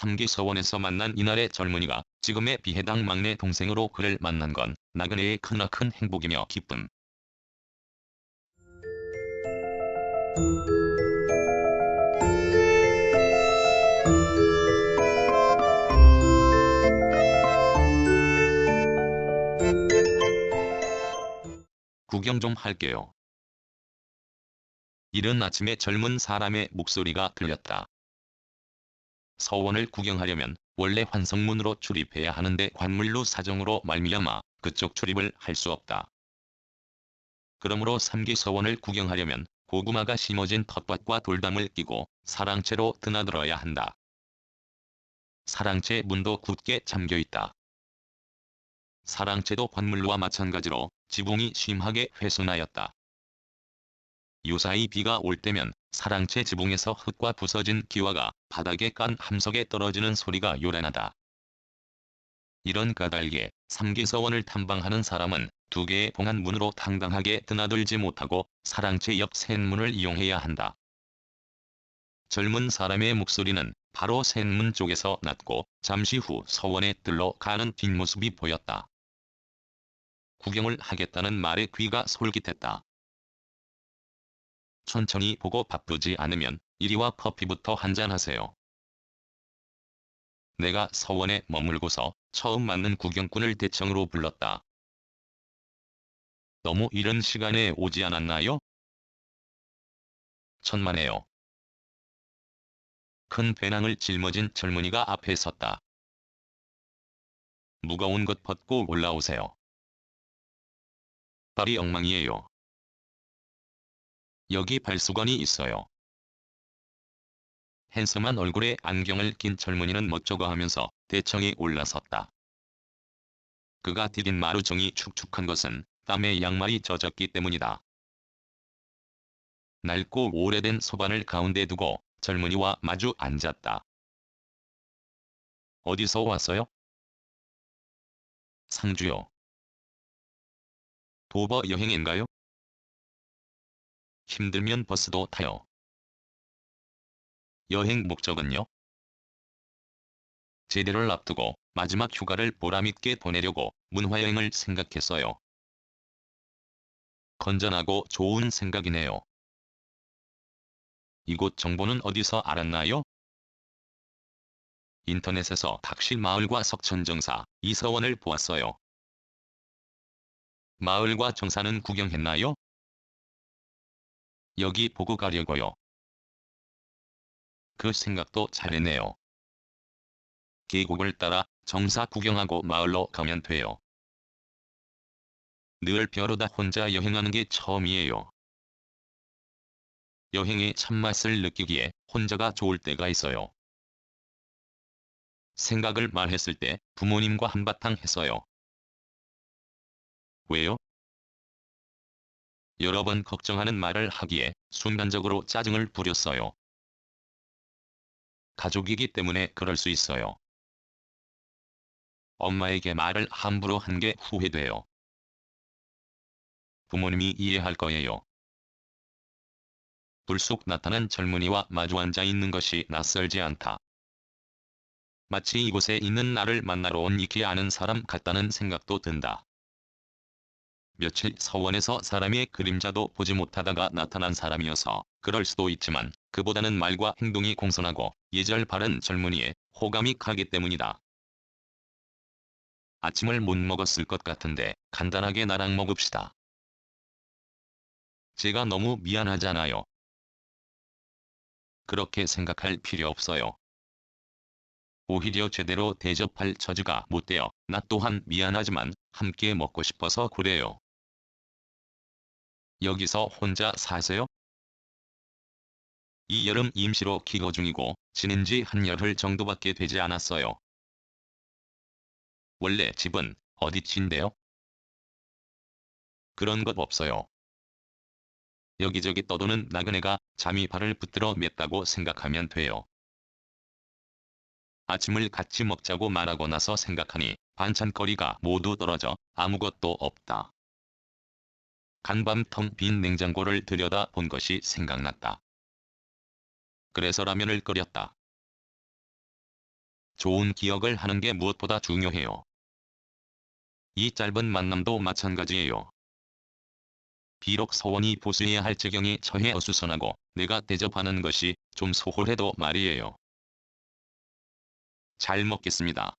3기 서원에서 만난 이날의 젊은이가 지금의 비해당 막내 동생으로 그를 만난 건 나그네의 크나큰 행복이며 기쁨. 구경 좀 할게요. 이른 아침에 젊은 사람의 목소리가 들렸다. 서원을 구경하려면 원래 환성문으로 출입해야 하는데 관물로 사정으로 말미암아 그쪽 출입을 할 수 없다. 그러므로 3기 서원을 구경하려면 고구마가 심어진 텃밭과 돌담을 끼고 사랑채로 드나들어야 한다. 사랑채 문도 굳게 잠겨있다. 사랑채도 관물로와 마찬가지로 지붕이 심하게 훼손하였다. 유사히 비가 올 때면 사랑채 지붕에서 흙과 부서진 기와가 바닥에 깐 함석에 떨어지는 소리가 요란하다. 이런 까닭에 3기 서원을 탐방하는 사람은 2개의 봉한 문으로 당당하게 드나들지 못하고 사랑채 옆 셋문을 이용해야 한다. 젊은 사람의 목소리는 바로 셋문 쪽에서 났고 잠시 후 서원에 들러 가는 뒷모습이 보였다. 구경을 하겠다는 말에 귀가 솔깃했다. 천천히 보고 바쁘지 않으면 이리와 커피부터 한잔하세요. 내가 서원에 머물고서 처음 맞는 구경꾼을 대청으로 불렀다. 너무 이른 시간에 오지 않았나요? 천만에요. 큰 배낭을 짊어진 젊은이가 앞에 섰다. 무거운 것 벗고 올라오세요. 발이 엉망이에요. 여기 발수건이 있어요. 핸섬한 얼굴에 안경을 낀 젊은이는 멋쩍어 하면서 대청에 올라섰다. 그가 디딘 마루정이 축축한 것은 땀에 양말이 젖었기 때문이다. 낡고 오래된 소반을 가운데 두고 젊은이와 마주 앉았다. 어디서 왔어요? 상주요. 도버 여행인가요? 힘들면 버스도 타요. 여행 목적은요? 제대를 앞두고 마지막 휴가를 보람있게 보내려고 문화여행을 생각했어요. 건전하고 좋은 생각이네요. 이곳 정보는 어디서 알았나요? 인터넷에서 탁실마을과 석천정사, 이서원을 보았어요. 마을과 정사는 구경했나요? 여기 보고 가려고요. 그 생각도 잘했네요. 계곡을 따라 정사 구경하고 마을로 가면 돼요. 늘 벼르다 혼자 여행하는 게 처음이에요. 여행의 참맛을 느끼기에 혼자가 좋을 때가 있어요. 생각을 말했을 때 부모님과 한바탕 했어요. 왜요? 여러 번 걱정하는 말을 하기에 순간적으로 짜증을 부렸어요. 가족이기 때문에 그럴 수 있어요. 엄마에게 말을 함부로 한 게 후회돼요. 부모님이 이해할 거예요. 불쑥 나타난 젊은이와 마주 앉아 있는 것이 낯설지 않다. 마치 이곳에 있는 나를 만나러 온 익히 아는 사람 같다는 생각도 든다. 며칠 서원에서 사람의 그림자도 보지 못하다가 나타난 사람이어서 그럴 수도 있지만 그보다는 말과 행동이 공손하고 예절 바른 젊은이에 호감이 가기 때문이다. 아침을 못 먹었을 것 같은데 간단하게 나랑 먹읍시다. 제가 너무 미안하잖아요. 그렇게 생각할 필요 없어요. 오히려 제대로 대접할 처지가 못 되어 나 또한 미안하지만 함께 먹고 싶어서 그래요. 여기서 혼자 사세요? 이 여름 임시로 기거 중이고 지낸 지 한 열흘 정도밖에 되지 않았어요. 원래 집은 어디친데요? 그런 것 없어요. 여기저기 떠도는 나그네가 잠이 발을 붙들어 맸다고 생각하면 돼요. 아침을 같이 먹자고 말하고 나서 생각하니 반찬거리가 모두 떨어져 아무것도 없다. 간밤 텅 빈 냉장고를 들여다 본 것이 생각났다. 그래서 라면을 끓였다. 좋은 기억을 하는 게 무엇보다 중요해요. 이 짧은 만남도 마찬가지예요. 비록 서원이 보수해야 할 지경에 처해 어수선하고 내가 대접하는 것이 좀 소홀해도 말이에요. 잘 먹겠습니다.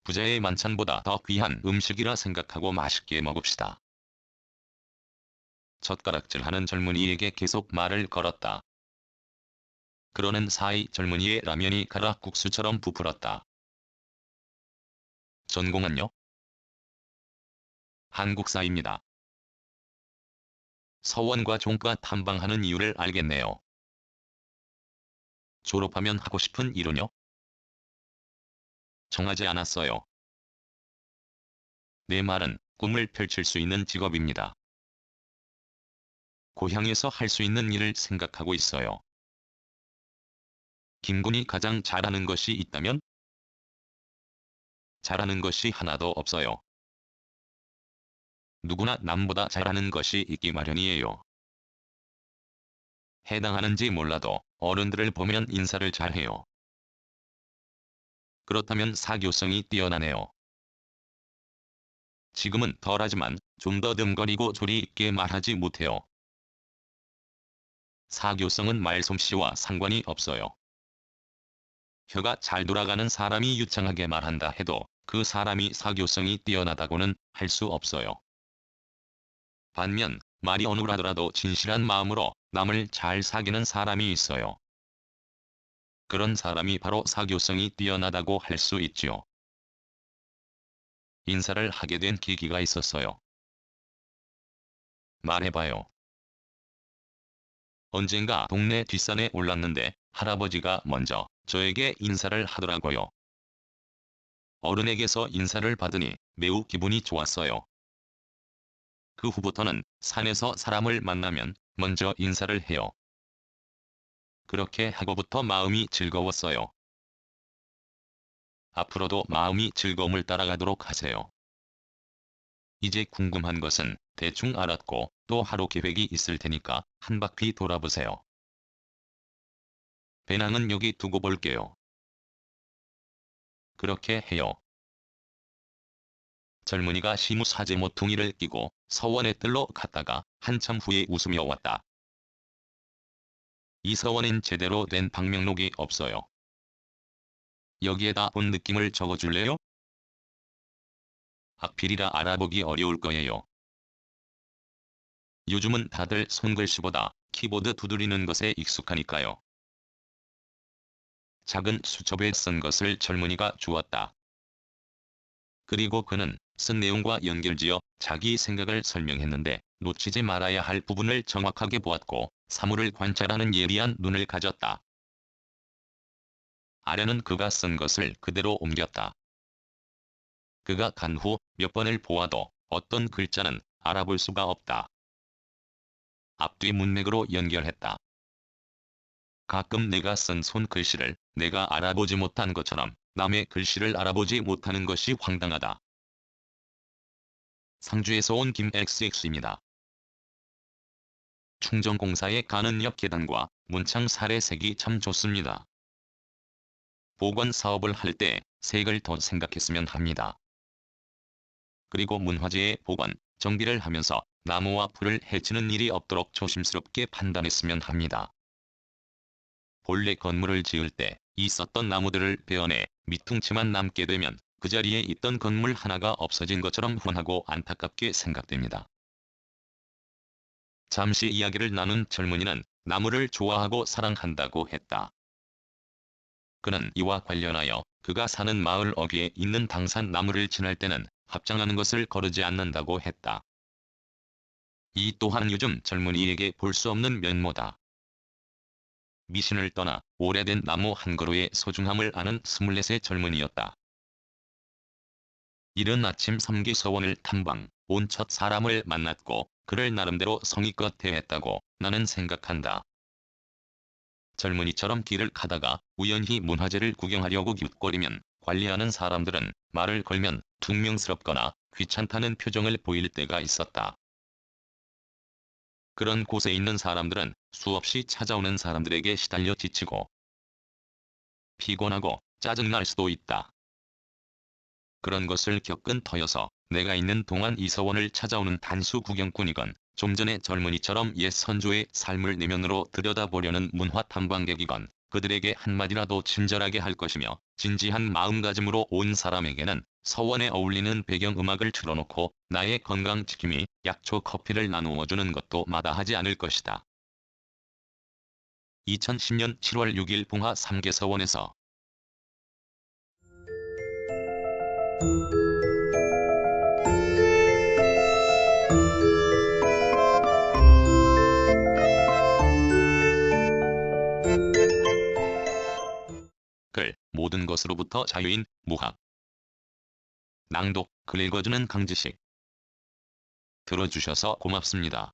부자의 만찬보다 더 귀한 음식이라 생각하고 맛있게 먹읍시다. 젓가락질하는 젊은이에게 계속 말을 걸었다. 그러는 사이 젊은이의 라면이 가락국수처럼 부풀었다. 전공은요? 한국사입니다. 서원과 종과 탐방하는 이유를 알겠네요. 졸업하면 하고 싶은 일은요? 정하지 않았어요. 내 말은 꿈을 펼칠 수 있는 직업입니다. 고향에서 할 수 있는 일을 생각하고 있어요. 김군이 가장 잘하는 것이 있다면? 잘하는 것이 하나도 없어요. 누구나 남보다 잘하는 것이 있기 마련이에요. 해당하는지 몰라도 어른들을 보면 인사를 잘해요. 그렇다면 사교성이 뛰어나네요. 지금은 덜하지만 좀 더듬거리고 조리 있게 말하지 못해요. 사교성은 말솜씨와 상관이 없어요. 혀가 잘 돌아가는 사람이 유창하게 말한다 해도 그 사람이 사교성이 뛰어나다고는 할 수 없어요. 반면 말이 어눌하더라도 진실한 마음으로 남을 잘 사귀는 사람이 있어요. 그런 사람이 바로 사교성이 뛰어나다고 할 수 있지요. 인사를 하게 된 계기가 있었어요. 말해봐요. 언젠가 동네 뒷산에 올랐는데 할아버지가 먼저 저에게 인사를 하더라고요. 어른에게서 인사를 받으니 매우 기분이 좋았어요. 그 후부터는 산에서 사람을 만나면 먼저 인사를 해요. 그렇게 하고부터 마음이 즐거웠어요. 앞으로도 마음이 즐거움을 따라가도록 하세요. 이제 궁금한 것은 대충 알았고 또 하루 계획이 있을 테니까 한 바퀴 돌아보세요. 배낭은 여기 두고 볼게요. 그렇게 해요. 젊은이가 시무사제 모퉁이를 끼고 서원의 뜰로 갔다가 한참 후에 웃으며 왔다. 이 서원엔 제대로 된 방명록이 없어요. 여기에다 본 느낌을 적어줄래요? 악필이라 알아보기 어려울 거예요. 요즘은 다들 손글씨보다 키보드 두드리는 것에 익숙하니까요. 작은 수첩에 쓴 것을 젊은이가 주었다. 그리고 그는 쓴 내용과 연결지어 자기 생각을 설명했는데 놓치지 말아야 할 부분을 정확하게 보았고 사물을 관찰하는 예리한 눈을 가졌다. 아련은 그가 쓴 것을 그대로 옮겼다. 그가 간 후 몇 번을 보아도 어떤 글자는 알아볼 수가 없다. 앞뒤 문맥으로 연결했다. 가끔 내가 쓴 손글씨를 내가 알아보지 못한 것처럼 남의 글씨를 알아보지 못하는 것이 황당하다. 상주에서 온 김XX입니다. 충정공사에 가는 옆 계단과 문창 사례색이 참 좋습니다. 보건 사업을 할 때 색을 더 생각했으면 합니다. 그리고 문화재의 보건, 정비를 하면서 나무와 풀을 해치는 일이 없도록 조심스럽게 판단했으면 합니다. 본래 건물을 지을 때 있었던 나무들을 베어내 밑둥치만 남게 되면 그 자리에 있던 건물 하나가 없어진 것처럼 훤하고 안타깝게 생각됩니다. 잠시 이야기를 나눈 젊은이는 나무를 좋아하고 사랑한다고 했다. 그는 이와 관련하여 그가 사는 마을 어귀에 있는 당산 나무를 지날 때는 합장하는 것을 거르지 않는다고 했다. 이 또한 요즘 젊은이에게 볼 수 없는 면모다. 미신을 떠나 오래된 나무 한 그루의 소중함을 아는 24의 젊은이였다. 이른 아침 삼기서원을 탐방 온 첫 사람을 만났고 그를 나름대로 성의껏 대했다고 나는 생각한다. 젊은이처럼 길을 가다가 우연히 문화재를 구경하려고 기웃거리면 관리하는 사람들은 말을 걸면 퉁명스럽거나 귀찮다는 표정을 보일 때가 있었다. 그런 곳에 있는 사람들은 수없이 찾아오는 사람들에게 시달려 지치고 피곤하고 짜증날 수도 있다. 그런 것을 겪은 터여서 내가 있는 동안 이서원을 찾아오는 단수 구경꾼이건 좀 전에 젊은이처럼 옛 선조의 삶을 내면으로 들여다보려는 문화 탐방객이건 그들에게 한마디라도 친절하게 할 것이며 진지한 마음가짐으로 온 사람에게는 서원에 어울리는 배경음악을 틀어놓고 나의 건강 지킴이 약초 커피를 나누어주는 것도 마다하지 않을 것이다. 2010년 7월 6일 봉화 3개 서원에서 글, 모든 것으로부터 자유인 무학. 낭독, 글 읽어주는 강지식. 들어주셔서 고맙습니다.